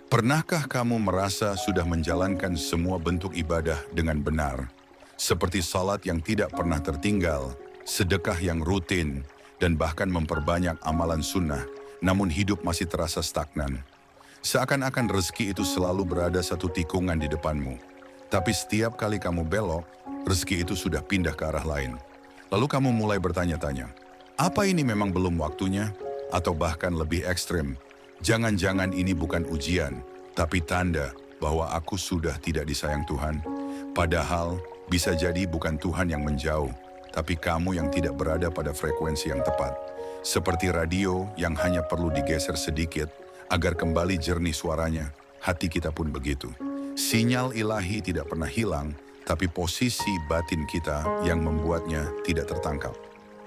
Pernahkah kamu merasa sudah menjalankan semua bentuk ibadah dengan benar, seperti salat yang tidak pernah tertinggal, sedekah yang rutin, dan bahkan memperbanyak amalan sunnah, namun hidup masih terasa stagnan? Seakan-akan rezeki itu selalu berada satu tikungan di depanmu. Tapi setiap kali kamu belok, rezeki itu sudah pindah ke arah lain. Lalu kamu mulai bertanya-tanya, apa ini memang belum waktunya? Atau bahkan lebih ekstrim, jangan-jangan ini bukan ujian, tapi tanda bahwa aku sudah tidak disayang Tuhan. Padahal bisa jadi bukan Tuhan yang menjauh, tapi kamu yang tidak berada pada frekuensi yang tepat. Seperti radio yang hanya perlu digeser sedikit agar kembali jernih suaranya, hati kita pun begitu. Sinyal ilahi tidak pernah hilang, tapi posisi batin kita yang membuatnya tidak tertangkap.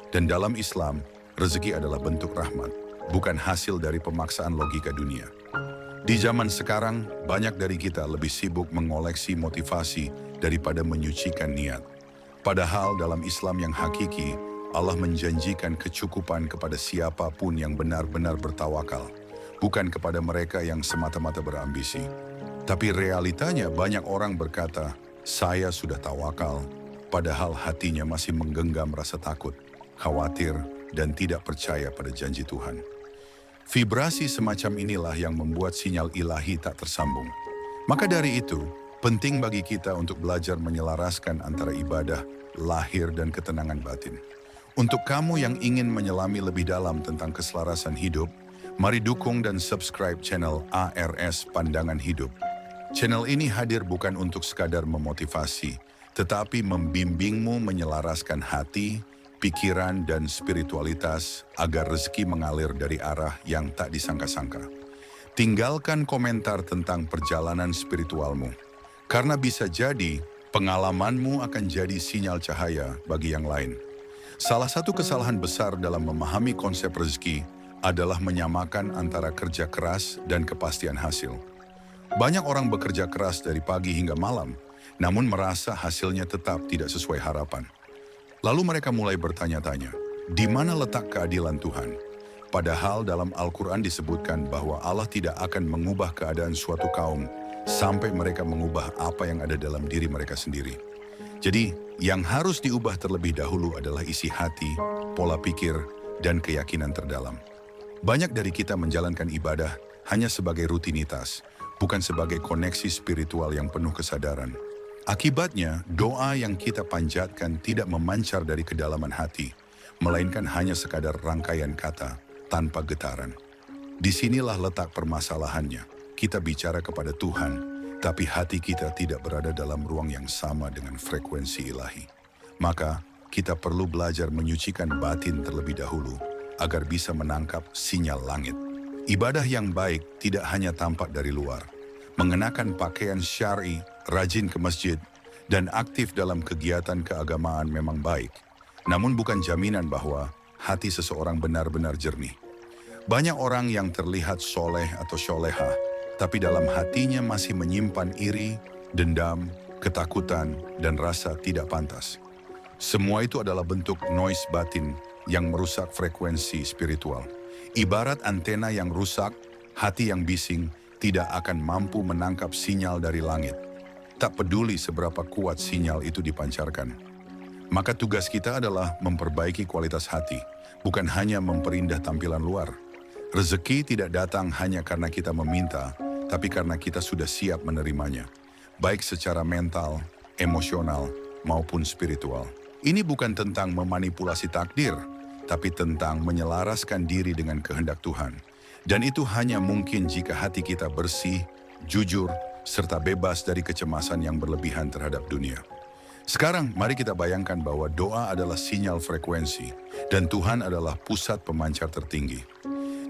Dan dalam Islam, rezeki adalah bentuk rahmat, bukan hasil dari pemaksaan logika dunia. Di zaman sekarang, banyak dari kita lebih sibuk mengoleksi motivasi daripada menyucikan niat. Padahal dalam Islam yang hakiki, Allah menjanjikan kecukupan kepada siapapun yang benar-benar bertawakal, bukan kepada mereka yang semata-mata berambisi. Tapi realitanya banyak orang berkata, saya sudah tawakal, padahal hatinya masih menggenggam rasa takut, khawatir, dan tidak percaya pada janji Tuhan. Vibrasi semacam inilah yang membuat sinyal ilahi tak tersambung. Maka dari itu, penting bagi kita untuk belajar menyelaraskan antara ibadah, lahir, dan ketenangan batin. Untuk kamu yang ingin menyelami lebih dalam tentang keselarasan hidup, mari dukung dan subscribe channel ARS Pandangan Hidup. Channel ini hadir bukan untuk sekadar memotivasi, tetapi membimbingmu menyelaraskan hati, pikiran, dan spiritualitas agar rezeki mengalir dari arah yang tak disangka-sangka. Tinggalkan komentar tentang perjalanan spiritualmu, karena bisa jadi pengalamanmu akan jadi sinyal cahaya bagi yang lain. Salah satu kesalahan besar dalam memahami konsep rezeki adalah menyamakan antara kerja keras dan kepastian hasil. Banyak orang bekerja keras dari pagi hingga malam, namun merasa hasilnya tetap tidak sesuai harapan. Lalu mereka mulai bertanya-tanya, di mana letak keadilan Tuhan? Padahal dalam Al-Quran disebutkan bahwa Allah tidak akan mengubah keadaan suatu kaum sampai mereka mengubah apa yang ada dalam diri mereka sendiri. Jadi, yang harus diubah terlebih dahulu adalah isi hati, pola pikir, dan keyakinan terdalam. Banyak dari kita menjalankan ibadah hanya sebagai rutinitas, bukan sebagai koneksi spiritual yang penuh kesadaran. Akibatnya, doa yang kita panjatkan tidak memancar dari kedalaman hati, melainkan hanya sekadar rangkaian kata tanpa getaran. Disinilah letak permasalahannya. Kita bicara kepada Tuhan, tapi hati kita tidak berada dalam ruang yang sama dengan frekuensi ilahi. Maka, kita perlu belajar menyucikan batin terlebih dahulu, agar bisa menangkap sinyal langit. Ibadah yang baik tidak hanya tampak dari luar. Mengenakan pakaian syar'i, rajin ke masjid, dan aktif dalam kegiatan keagamaan memang baik, namun bukan jaminan bahwa hati seseorang benar-benar jernih. Banyak orang yang terlihat soleh atau solehah, tapi dalam hatinya masih menyimpan iri, dendam, ketakutan, dan rasa tidak pantas. Semua itu adalah bentuk noise batin yang merusak frekuensi spiritual. Ibarat antena yang rusak, hati yang bising tidak akan mampu menangkap sinyal dari langit. Tak peduli seberapa kuat sinyal itu dipancarkan. Maka tugas kita adalah memperbaiki kualitas hati, bukan hanya memperindah tampilan luar. Rezeki tidak datang hanya karena kita meminta, tapi karena kita sudah siap menerimanya, baik secara mental, emosional, maupun spiritual. Ini bukan tentang memanipulasi takdir, tapi tentang menyelaraskan diri dengan kehendak Tuhan. Dan itu hanya mungkin jika hati kita bersih, jujur, serta bebas dari kecemasan yang berlebihan terhadap dunia. Sekarang, mari kita bayangkan bahwa doa adalah sinyal frekuensi, dan Tuhan adalah pusat pemancar tertinggi.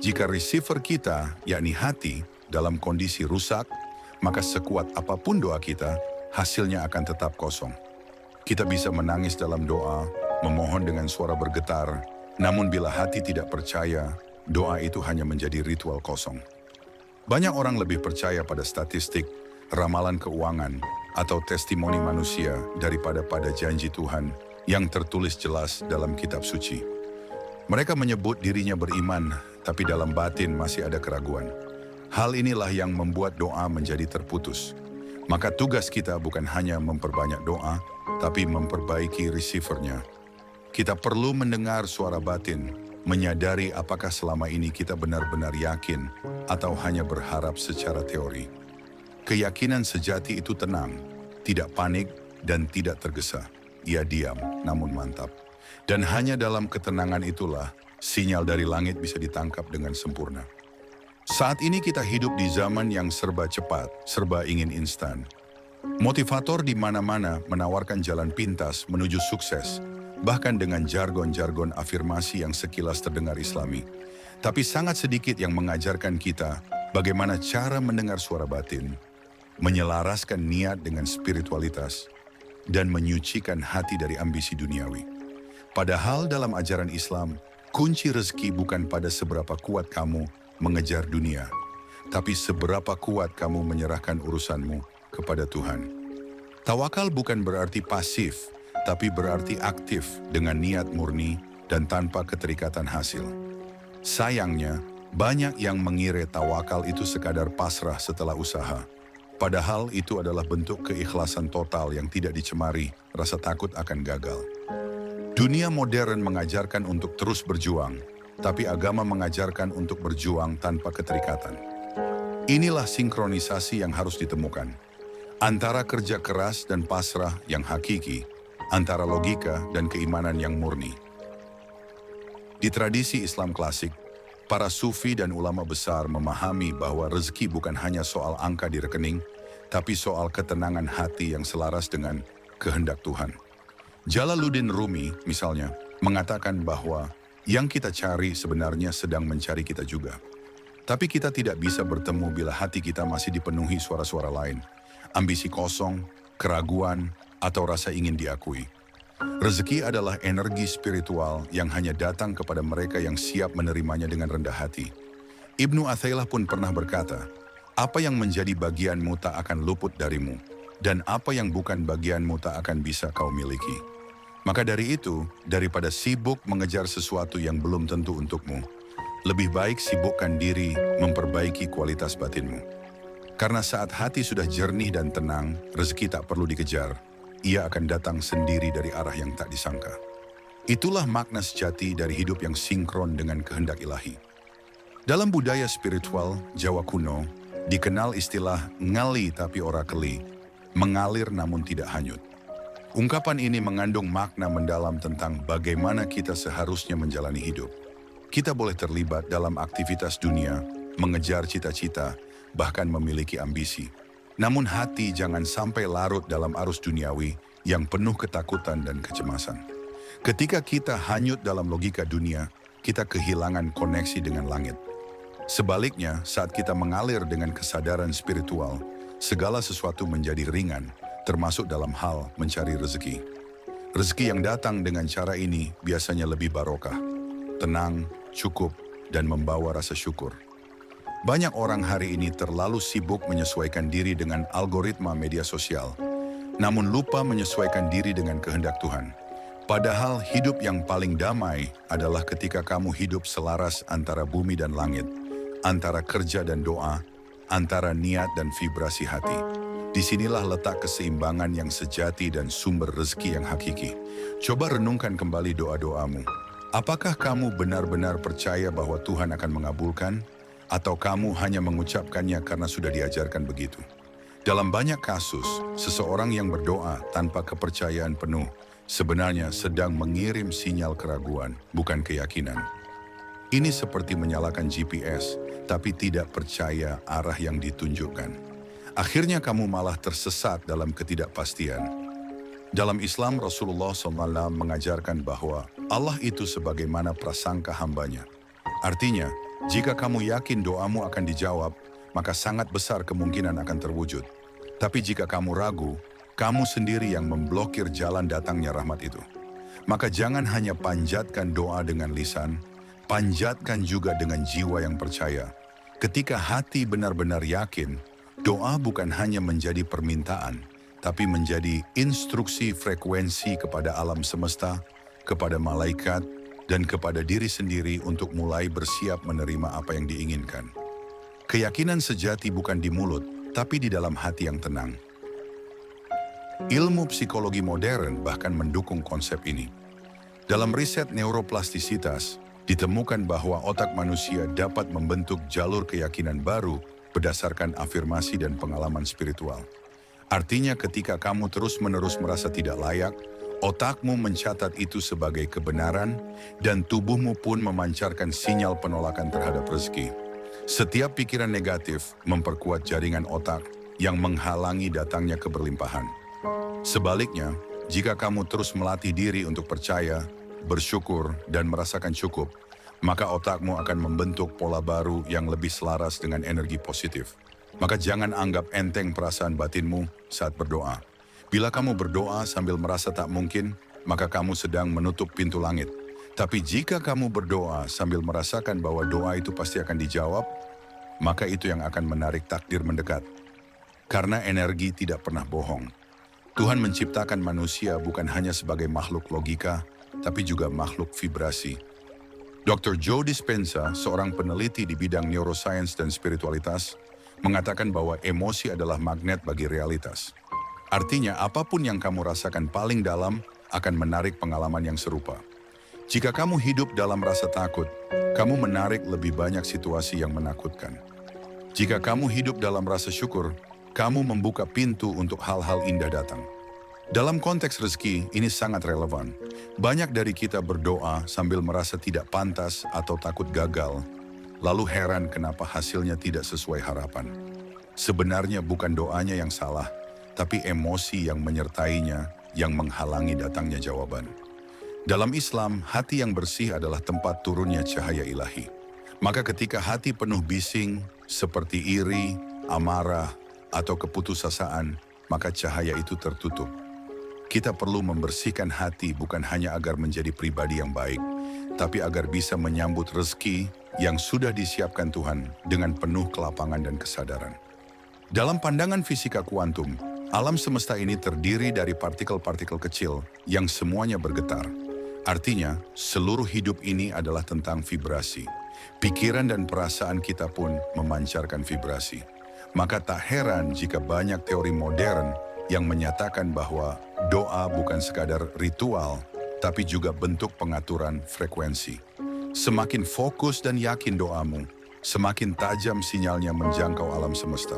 Jika receiver kita, yakni hati, dalam kondisi rusak, maka sekuat apapun doa kita, hasilnya akan tetap kosong. Kita bisa menangis dalam doa, memohon dengan suara bergetar, namun bila hati tidak percaya, doa itu hanya menjadi ritual kosong. Banyak orang lebih percaya pada statistik, ramalan keuangan, atau testimoni manusia daripada pada janji Tuhan yang tertulis jelas dalam kitab suci. Mereka menyebut dirinya beriman, tapi dalam batin masih ada keraguan. Hal inilah yang membuat doa menjadi terputus. Maka tugas kita bukan hanya memperbanyak doa, tapi memperbaiki receivernya. Kita perlu mendengar suara batin, menyadari apakah selama ini kita benar-benar yakin atau hanya berharap secara teori. Keyakinan sejati itu tenang, tidak panik, dan tidak tergesa. Ia diam, namun mantap. Dan hanya dalam ketenangan itulah, sinyal dari langit bisa ditangkap dengan sempurna. Saat ini kita hidup di zaman yang serba cepat, serba ingin instan. Motivator di mana-mana menawarkan jalan pintas menuju sukses, bahkan dengan jargon-jargon afirmasi yang sekilas terdengar Islami. Tapi sangat sedikit yang mengajarkan kita bagaimana cara mendengar suara batin, menyelaraskan niat dengan spiritualitas, dan menyucikan hati dari ambisi duniawi. Padahal dalam ajaran Islam, kunci rezeki bukan pada seberapa kuat kamu mengejar dunia, tapi seberapa kuat kamu menyerahkan urusanmu kepada Tuhan. Tawakal bukan berarti pasif, tapi berarti aktif dengan niat murni dan tanpa keterikatan hasil. Sayangnya, banyak yang mengira tawakal itu sekadar pasrah setelah usaha. Padahal itu adalah bentuk keikhlasan total yang tidak dicemari rasa takut akan gagal. Dunia modern mengajarkan untuk terus berjuang, tapi agama mengajarkan untuk berjuang tanpa keterikatan. Inilah sinkronisasi yang harus ditemukan. Antara kerja keras dan pasrah yang hakiki, antara logika dan keimanan yang murni. Di tradisi Islam klasik, para sufi dan ulama besar memahami bahwa rezeki bukan hanya soal angka di rekening, tapi soal ketenangan hati yang selaras dengan kehendak Tuhan. Jalaluddin Rumi, misalnya, mengatakan bahwa yang kita cari sebenarnya sedang mencari kita juga. Tapi kita tidak bisa bertemu bila hati kita masih dipenuhi suara-suara lain, ambisi kosong, keraguan, atau rasa ingin diakui. Rezeki adalah energi spiritual yang hanya datang kepada mereka yang siap menerimanya dengan rendah hati. Ibnu Athailah pun pernah berkata, apa yang menjadi bagianmu tak akan luput darimu, dan apa yang bukan bagianmu tak akan bisa kau miliki. Maka dari itu, daripada sibuk mengejar sesuatu yang belum tentu untukmu, lebih baik sibukkan diri memperbaiki kualitas batinmu. Karena saat hati sudah jernih dan tenang, rezeki tak perlu dikejar. Ia akan datang sendiri dari arah yang tak disangka. Itulah makna sejati dari hidup yang sinkron dengan kehendak ilahi. Dalam budaya spiritual Jawa kuno, dikenal istilah ngali tapi ora keli, mengalir namun tidak hanyut. Ungkapan ini mengandung makna mendalam tentang bagaimana kita seharusnya menjalani hidup. Kita boleh terlibat dalam aktivitas dunia, mengejar cita-cita, bahkan memiliki ambisi. Namun hati jangan sampai larut dalam arus duniawi yang penuh ketakutan dan kecemasan. Ketika kita hanyut dalam logika dunia, kita kehilangan koneksi dengan langit. Sebaliknya, saat kita mengalir dengan kesadaran spiritual, segala sesuatu menjadi ringan, termasuk dalam hal mencari rezeki. Rezeki yang datang dengan cara ini biasanya lebih barokah, tenang, cukup, dan membawa rasa syukur. Banyak orang hari ini terlalu sibuk menyesuaikan diri dengan algoritma media sosial, namun lupa menyesuaikan diri dengan kehendak Tuhan. Padahal hidup yang paling damai adalah ketika kamu hidup selaras antara bumi dan langit, antara kerja dan doa, antara niat dan vibrasi hati. Disinilah letak keseimbangan yang sejati dan sumber rezeki yang hakiki. Coba renungkan kembali doa-doamu. Apakah kamu benar-benar percaya bahwa Tuhan akan mengabulkan? Atau kamu hanya mengucapkannya karena sudah diajarkan begitu? Dalam banyak kasus, seseorang yang berdoa tanpa kepercayaan penuh sebenarnya sedang mengirim sinyal keraguan, bukan keyakinan. Ini seperti menyalakan GPS, tapi tidak percaya arah yang ditunjukkan. Akhirnya kamu malah tersesat dalam ketidakpastian. Dalam Islam, Rasulullah SAW mengajarkan bahwa Allah itu sebagaimana prasangka hambanya. Artinya, jika kamu yakin doamu akan dijawab, maka sangat besar kemungkinan akan terwujud. Tapi jika kamu ragu, kamu sendiri yang memblokir jalan datangnya rahmat itu. Maka jangan hanya panjatkan doa dengan lisan, panjatkan juga dengan jiwa yang percaya. Ketika hati benar-benar yakin, doa bukan hanya menjadi permintaan, tapi menjadi instruksi frekuensi kepada alam semesta, kepada malaikat, dan kepada diri sendiri untuk mulai bersiap menerima apa yang diinginkan. Keyakinan sejati bukan di mulut, tapi di dalam hati yang tenang. Ilmu psikologi modern bahkan mendukung konsep ini. Dalam riset neuroplastisitas, ditemukan bahwa otak manusia dapat membentuk jalur keyakinan baru berdasarkan afirmasi dan pengalaman spiritual. Artinya ketika kamu terus-menerus merasa tidak layak, otakmu mencatat itu sebagai kebenaran dan tubuhmu pun memancarkan sinyal penolakan terhadap rezeki. Setiap pikiran negatif memperkuat jaringan otak yang menghalangi datangnya keberlimpahan. Sebaliknya, jika kamu terus melatih diri untuk percaya, bersyukur, dan merasakan cukup, maka otakmu akan membentuk pola baru yang lebih selaras dengan energi positif. Maka jangan anggap enteng perasaan batinmu saat berdoa. Bila kamu berdoa sambil merasa tak mungkin, maka kamu sedang menutup pintu langit. Tapi jika kamu berdoa sambil merasakan bahwa doa itu pasti akan dijawab, maka itu yang akan menarik takdir mendekat. Karena energi tidak pernah bohong. Tuhan menciptakan manusia bukan hanya sebagai makhluk logika, tapi juga makhluk vibrasi. Dr. Joe Dispenza, seorang peneliti di bidang neuroscience dan spiritualitas, mengatakan bahwa emosi adalah magnet bagi realitas. Artinya, apapun yang kamu rasakan paling dalam akan menarik pengalaman yang serupa. Jika kamu hidup dalam rasa takut, kamu menarik lebih banyak situasi yang menakutkan. Jika kamu hidup dalam rasa syukur, kamu membuka pintu untuk hal-hal indah datang. Dalam konteks rezeki, ini sangat relevan. Banyak dari kita berdoa sambil merasa tidak pantas atau takut gagal, lalu heran kenapa hasilnya tidak sesuai harapan. Sebenarnya bukan doanya yang salah, tapi emosi yang menyertainya yang menghalangi datangnya jawaban. Dalam Islam, hati yang bersih adalah tempat turunnya cahaya ilahi. Maka ketika hati penuh bising, seperti iri, amarah, atau keputusasaan, maka cahaya itu tertutup. Kita perlu membersihkan hati bukan hanya agar menjadi pribadi yang baik, tapi agar bisa menyambut rezeki yang sudah disiapkan Tuhan dengan penuh kelapangan dan kesadaran. Dalam pandangan fisika kuantum, alam semesta ini terdiri dari partikel-partikel kecil yang semuanya bergetar. Artinya, seluruh hidup ini adalah tentang vibrasi. Pikiran dan perasaan kita pun memancarkan vibrasi. Maka tak heran jika banyak teori modern yang menyatakan bahwa doa bukan sekadar ritual, tapi juga bentuk pengaturan frekuensi. Semakin fokus dan yakin doamu, semakin tajam sinyalnya menjangkau alam semesta.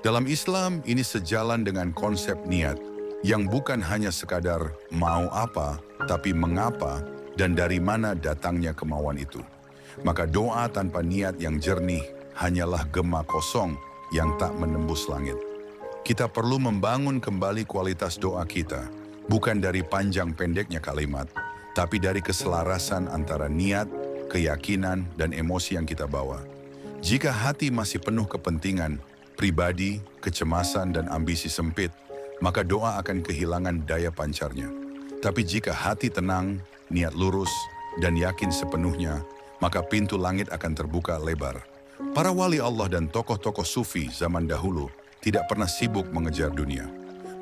Dalam Islam, ini sejalan dengan konsep niat, yang bukan hanya sekadar mau apa, tapi mengapa dan dari mana datangnya kemauan itu. Maka doa tanpa niat yang jernih hanyalah gema kosong yang tak menembus langit. Kita perlu membangun kembali kualitas doa kita, bukan dari panjang pendeknya kalimat, tapi dari keselarasan antara niat, keyakinan, dan emosi yang kita bawa. Jika hati masih penuh kepentingan, pribadi, kecemasan, dan ambisi sempit, maka doa akan kehilangan daya pancarnya. Tapi jika hati tenang, niat lurus, dan yakin sepenuhnya, maka pintu langit akan terbuka lebar. Para wali Allah dan tokoh-tokoh sufi zaman dahulu tidak pernah sibuk mengejar dunia.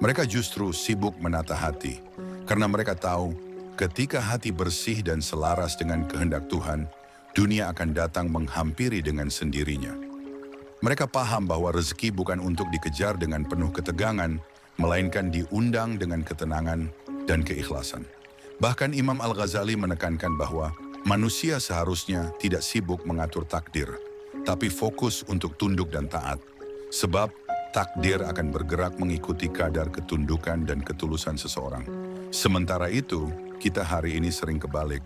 Mereka justru sibuk menata hati, karena mereka tahu ketika hati bersih dan selaras dengan kehendak Tuhan, dunia akan datang menghampiri dengan sendirinya. Mereka paham bahwa rezeki bukan untuk dikejar dengan penuh ketegangan, melainkan diundang dengan ketenangan dan keikhlasan. Bahkan Imam Al-Ghazali menekankan bahwa manusia seharusnya tidak sibuk mengatur takdir, tapi fokus untuk tunduk dan taat. Sebab takdir akan bergerak mengikuti kadar ketundukan dan ketulusan seseorang. Sementara itu, kita hari ini sering kebalik.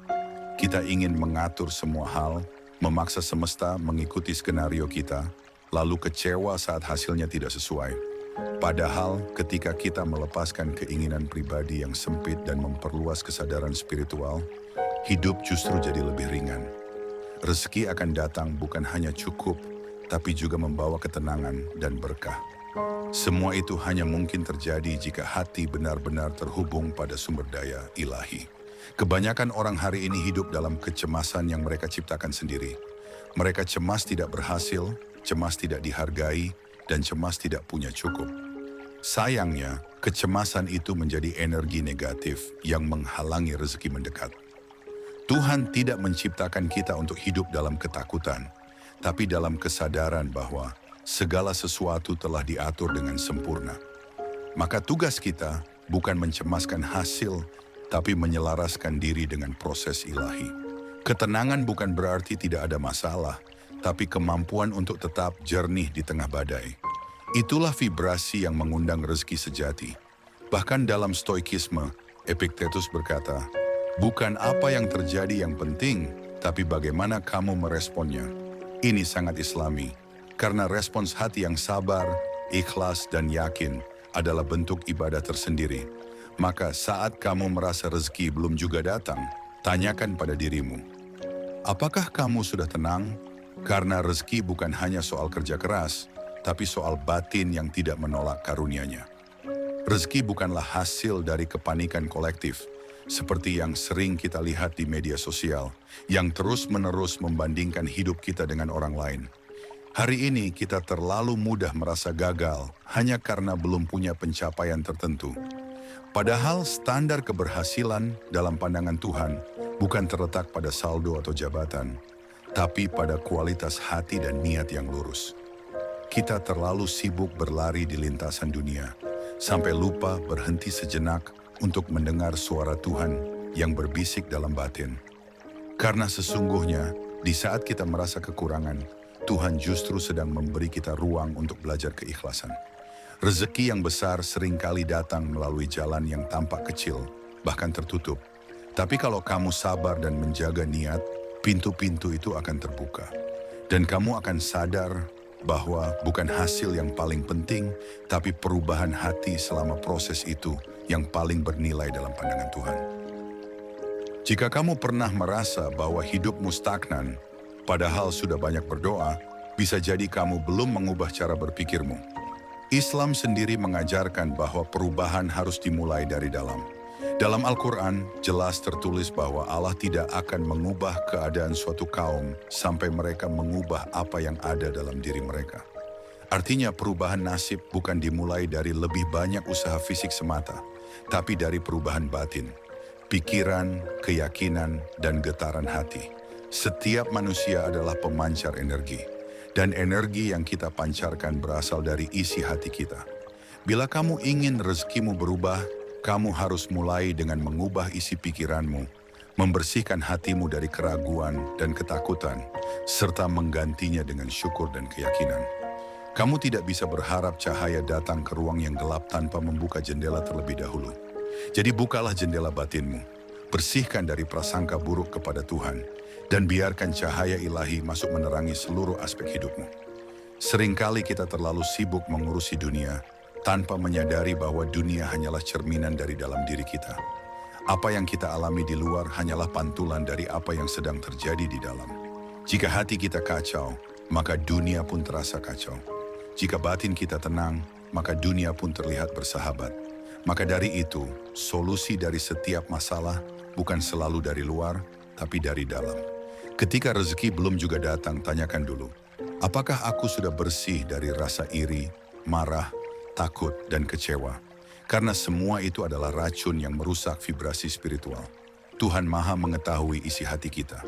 Kita ingin mengatur semua hal, memaksa semesta mengikuti skenario kita, lalu kecewa saat hasilnya tidak sesuai. Padahal ketika kita melepaskan keinginan pribadi yang sempit dan memperluas kesadaran spiritual, hidup justru jadi lebih ringan. Rezeki akan datang bukan hanya cukup, tapi juga membawa ketenangan dan berkah. Semua itu hanya mungkin terjadi jika hati benar-benar terhubung pada sumber daya ilahi. Kebanyakan orang hari ini hidup dalam kecemasan yang mereka ciptakan sendiri. Mereka cemas tidak berhasil, cemas tidak dihargai, dan cemas tidak punya cukup. Sayangnya, kecemasan itu menjadi energi negatif yang menghalangi rezeki mendekat. Tuhan tidak menciptakan kita untuk hidup dalam ketakutan, tapi dalam kesadaran bahwa segala sesuatu telah diatur dengan sempurna. Maka tugas kita bukan mencemaskan hasil, tapi menyelaraskan diri dengan proses ilahi. Ketenangan bukan berarti tidak ada masalah, tapi kemampuan untuk tetap jernih di tengah badai. Itulah vibrasi yang mengundang rezeki sejati. Bahkan dalam stoikisme, Epictetus berkata, "Bukan apa yang terjadi yang penting, tapi bagaimana kamu meresponnya." Ini sangat Islami, karena respons hati yang sabar, ikhlas, dan yakin adalah bentuk ibadah tersendiri. Maka saat kamu merasa rezeki belum juga datang, tanyakan pada dirimu, apakah kamu sudah tenang? Karena rezeki bukan hanya soal kerja keras, tapi soal batin yang tidak menolak karunia-Nya. Rezeki bukanlah hasil dari kepanikan kolektif, seperti yang sering kita lihat di media sosial, yang terus-menerus membandingkan hidup kita dengan orang lain. Hari ini kita terlalu mudah merasa gagal hanya karena belum punya pencapaian tertentu. Padahal standar keberhasilan dalam pandangan Tuhan bukan terletak pada saldo atau jabatan, tapi pada kualitas hati dan niat yang lurus. Kita terlalu sibuk berlari di lintasan dunia, sampai lupa berhenti sejenak untuk mendengar suara Tuhan yang berbisik dalam batin. Karena sesungguhnya, di saat kita merasa kekurangan, Tuhan justru sedang memberi kita ruang untuk belajar keikhlasan. Rezeki yang besar seringkali datang melalui jalan yang tampak kecil, bahkan tertutup. Tapi kalau kamu sabar dan menjaga niat, pintu-pintu itu akan terbuka. Dan kamu akan sadar bahwa bukan hasil yang paling penting, tapi perubahan hati selama proses itu yang paling bernilai dalam pandangan Tuhan. Jika kamu pernah merasa bahwa hidupmu stagnan, padahal sudah banyak berdoa, bisa jadi kamu belum mengubah cara berpikirmu. Islam sendiri mengajarkan bahwa perubahan harus dimulai dari dalam. Dalam Al-Quran, jelas tertulis bahwa Allah tidak akan mengubah keadaan suatu kaum sampai mereka mengubah apa yang ada dalam diri mereka. Artinya perubahan nasib bukan dimulai dari lebih banyak usaha fisik semata, tapi dari perubahan batin, pikiran, keyakinan, dan getaran hati. Setiap manusia adalah pemancar energi, dan energi yang kita pancarkan berasal dari isi hati kita. Bila kamu ingin rezekimu berubah, kamu harus mulai dengan mengubah isi pikiranmu, membersihkan hatimu dari keraguan dan ketakutan, serta menggantinya dengan syukur dan keyakinan. Kamu tidak bisa berharap cahaya datang ke ruang yang gelap tanpa membuka jendela terlebih dahulu. Jadi bukalah jendela batinmu, bersihkan dari prasangka buruk kepada Tuhan, dan biarkan cahaya ilahi masuk menerangi seluruh aspek hidupmu. Seringkali kita terlalu sibuk mengurusi dunia, tanpa menyadari bahwa dunia hanyalah cerminan dari dalam diri kita. Apa yang kita alami di luar hanyalah pantulan dari apa yang sedang terjadi di dalam. Jika hati kita kacau, maka dunia pun terasa kacau. Jika batin kita tenang, maka dunia pun terlihat bersahabat. Maka dari itu, solusi dari setiap masalah bukan selalu dari luar, tapi dari dalam. Ketika rezeki belum juga datang, tanyakan dulu, apakah aku sudah bersih dari rasa iri, marah, takut, dan kecewa? Karena semua itu adalah racun yang merusak vibrasi spiritual. Tuhan Maha mengetahui isi hati kita.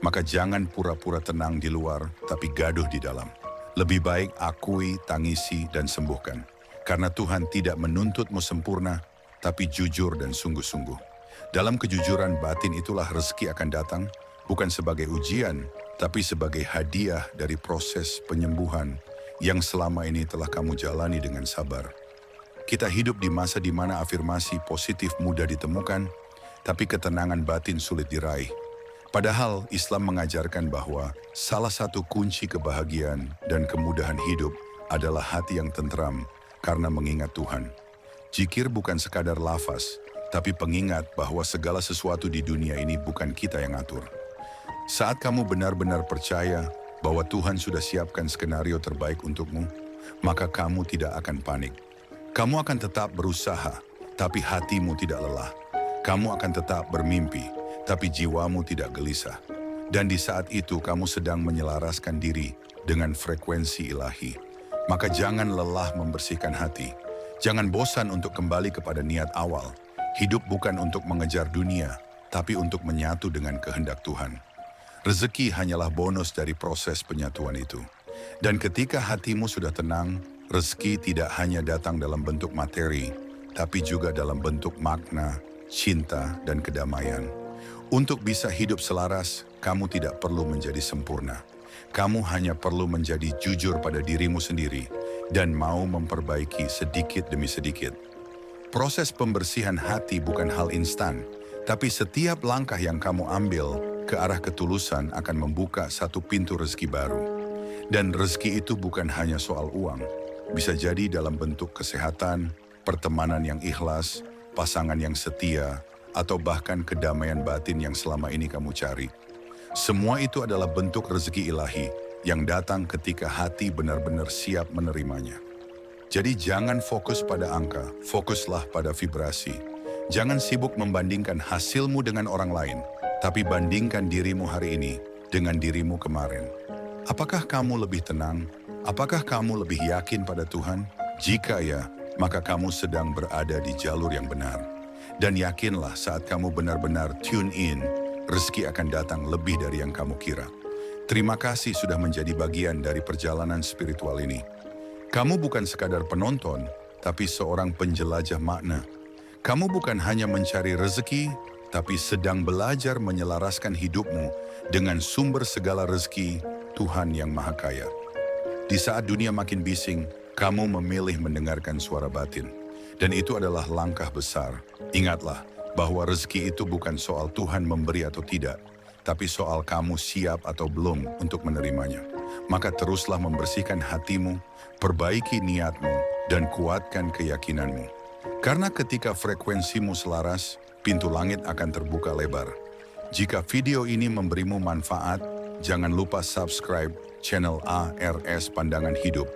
Maka jangan pura-pura tenang di luar, tapi gaduh di dalam. Lebih baik akui, tangisi, dan sembuhkan. Karena Tuhan tidak menuntutmu sempurna, tapi jujur dan sungguh-sungguh. Dalam kejujuran batin itulah rezeki akan datang, bukan sebagai ujian, tapi sebagai hadiah dari proses penyembuhan yang selama ini telah kamu jalani dengan sabar. Kita hidup di masa di mana afirmasi positif mudah ditemukan, tapi ketenangan batin sulit diraih. Padahal Islam mengajarkan bahwa salah satu kunci kebahagiaan dan kemudahan hidup adalah hati yang tentram karena mengingat Tuhan. Zikir bukan sekadar lafaz, tapi pengingat bahwa segala sesuatu di dunia ini bukan kita yang atur. Saat kamu benar-benar percaya bahwa Tuhan sudah siapkan skenario terbaik untukmu, maka kamu tidak akan panik. Kamu akan tetap berusaha, tapi hatimu tidak lelah. Kamu akan tetap bermimpi, tapi jiwamu tidak gelisah. Dan di saat itu kamu sedang menyelaraskan diri dengan frekuensi ilahi. Maka jangan lelah membersihkan hati. Jangan bosan untuk kembali kepada niat awal. Hidup bukan untuk mengejar dunia, tapi untuk menyatu dengan kehendak Tuhan. Rezeki hanyalah bonus dari proses penyatuan itu. Dan ketika hatimu sudah tenang, rezeki tidak hanya datang dalam bentuk materi, tapi juga dalam bentuk makna, cinta, dan kedamaian. Untuk bisa hidup selaras, kamu tidak perlu menjadi sempurna. Kamu hanya perlu menjadi jujur pada dirimu sendiri dan mau memperbaiki sedikit demi sedikit. Proses pembersihan hati bukan hal instan, tapi setiap langkah yang kamu ambil ke arah ketulusan akan membuka satu pintu rezeki baru. Dan rezeki itu bukan hanya soal uang, bisa jadi dalam bentuk kesehatan, pertemanan yang ikhlas, pasangan yang setia, atau bahkan kedamaian batin yang selama ini kamu cari. Semua itu adalah bentuk rezeki ilahi yang datang ketika hati benar-benar siap menerimanya. Jadi jangan fokus pada angka, fokuslah pada vibrasi. Jangan sibuk membandingkan hasilmu dengan orang lain, tapi bandingkan dirimu hari ini dengan dirimu kemarin. Apakah kamu lebih tenang? Apakah kamu lebih yakin pada Tuhan? Jika ya, maka kamu sedang berada di jalur yang benar. Dan yakinlah saat kamu benar-benar tune in, rezeki akan datang lebih dari yang kamu kira. Terima kasih sudah menjadi bagian dari perjalanan spiritual ini. Kamu bukan sekadar penonton, tapi seorang penjelajah makna. Kamu bukan hanya mencari rezeki, tapi sedang belajar menyelaraskan hidupmu dengan sumber segala rezeki, Tuhan yang Maha Kaya. Di saat dunia makin bising, kamu memilih mendengarkan suara batin. Dan itu adalah langkah besar. Ingatlah bahwa rezeki itu bukan soal Tuhan memberi atau tidak, tapi soal kamu siap atau belum untuk menerimanya. Maka teruslah membersihkan hatimu, perbaiki niatmu, dan kuatkan keyakinanmu. Karena ketika frekuensimu selaras, pintu langit akan terbuka lebar. Jika video ini memberimu manfaat, jangan lupa subscribe channel ARS Pandangan Hidup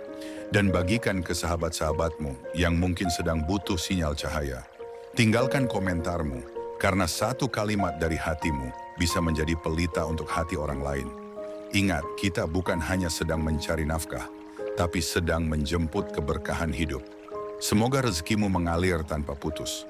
dan bagikan ke sahabat-sahabatmu yang mungkin sedang butuh sinyal cahaya. Tinggalkan komentarmu, karena satu kalimat dari hatimu bisa menjadi pelita untuk hati orang lain. Ingat, kita bukan hanya sedang mencari nafkah, tapi sedang menjemput keberkahan hidup. Semoga rezekimu mengalir tanpa putus.